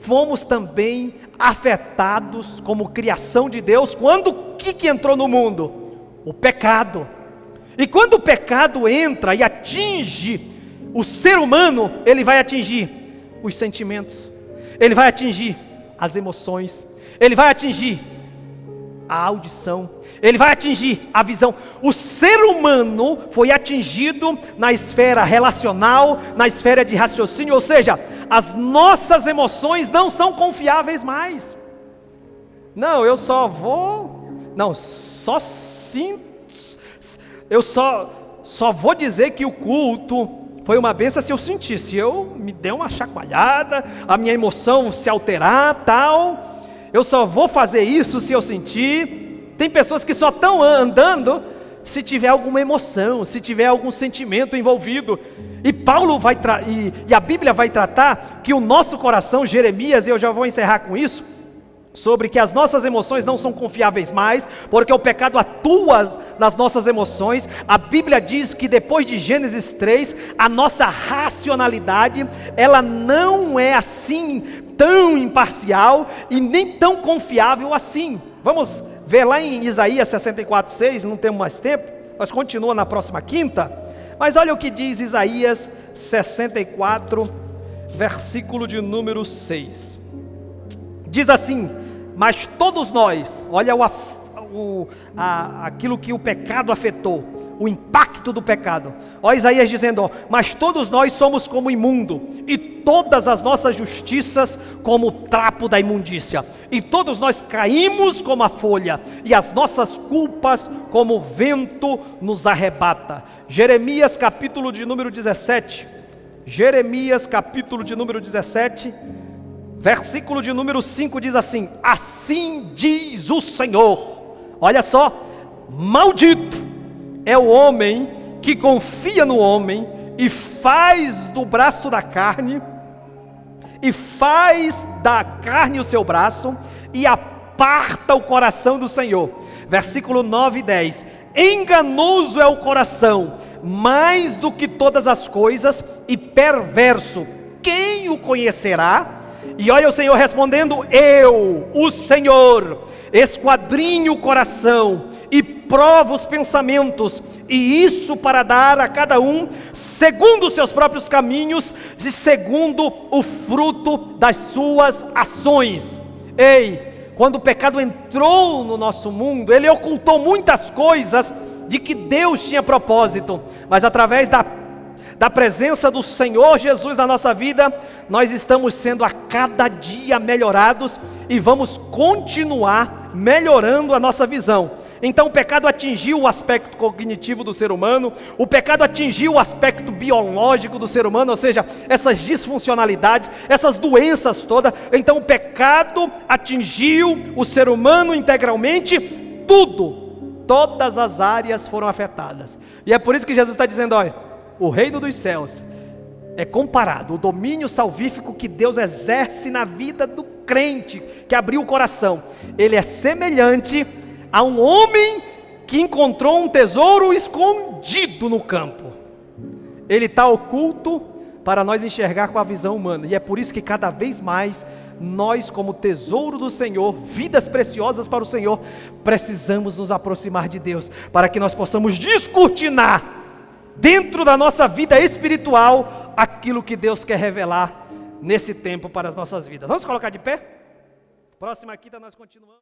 fomos também afetados como criação de Deus, quando o que entrou no mundo? O pecado. E quando o pecado entra e atinge o ser humano, ele vai atingir os sentimentos, ele vai atingir as emoções, ele vai atingir a audição, ele vai atingir a visão. O ser humano foi atingido na esfera relacional, na esfera de raciocínio, ou seja, as nossas emoções não são confiáveis mais. Não, eu só vou dizer que o culto foi uma bênção se eu sentir, se eu me der uma chacoalhada, a minha emoção se alterar, tal. Eu só vou fazer isso se eu sentir. Tem pessoas que só estão andando se tiver alguma emoção, se tiver algum sentimento envolvido. E a Bíblia vai tratar que o nosso coração, Jeremias, e eu já vou encerrar com isso, sobre que as nossas emoções não são confiáveis mais, porque o pecado atua nas nossas emoções. A Bíblia diz que depois de Gênesis 3, a nossa racionalidade, ela não é assim tão imparcial e nem tão confiável assim. Vamos ver lá em Isaías 64:6, não temos mais tempo, nós continuamos na próxima quinta, mas olha o que diz Isaías 64, versículo de número 6. Diz assim: mas todos nós, olha aquilo que o pecado afetou, o impacto do pecado. Olha Isaías dizendo, mas todos nós somos como imundo, e todas as nossas justiças como o trapo da imundícia, e todos nós caímos como a folha, e as nossas culpas como o vento nos arrebata. Jeremias capítulo de número 17, Jeremias capítulo de número 17, versículo de número 5 diz assim: assim diz o Senhor. Olha só, maldito é o homem que confia no homem e faz do braço da carne, e faz da carne o seu braço, e aparta o coração do Senhor. Versículo 9 e 10. Enganoso é o coração, mais do que todas as coisas, e perverso, quem o conhecerá? E olha o Senhor respondendo: eu, o Senhor, esquadrinho o coração e provo os pensamentos, e isso para dar a cada um segundo os seus próprios caminhos e segundo o fruto das suas ações. Ei, quando o pecado entrou no nosso mundo, ele ocultou muitas coisas de que Deus tinha propósito, mas através da presença do Senhor Jesus na nossa vida, nós estamos sendo a cada dia melhorados e vamos continuar melhorando a nossa visão. Então o pecado atingiu o aspecto cognitivo do ser humano, o pecado atingiu o aspecto biológico do ser humano, ou seja, essas disfuncionalidades, essas doenças todas. Então o pecado atingiu o ser humano integralmente, todas as áreas foram afetadas. E é por isso que Jesus está dizendo, olha, o reino dos céus é comparado, o domínio salvífico que Deus exerce na vida do crente, que abriu o coração, ele é semelhante a um homem que encontrou um tesouro escondido no campo. Ele está oculto para nós enxergar com a visão humana, e é por isso que cada vez mais nós, como tesouro do Senhor, vidas preciosas para o Senhor, precisamos nos aproximar de Deus, para que nós possamos descortinar dentro da nossa vida espiritual aquilo que Deus quer revelar nesse tempo para as nossas vidas. Vamos colocar de pé? Próxima quinta nós continuamos.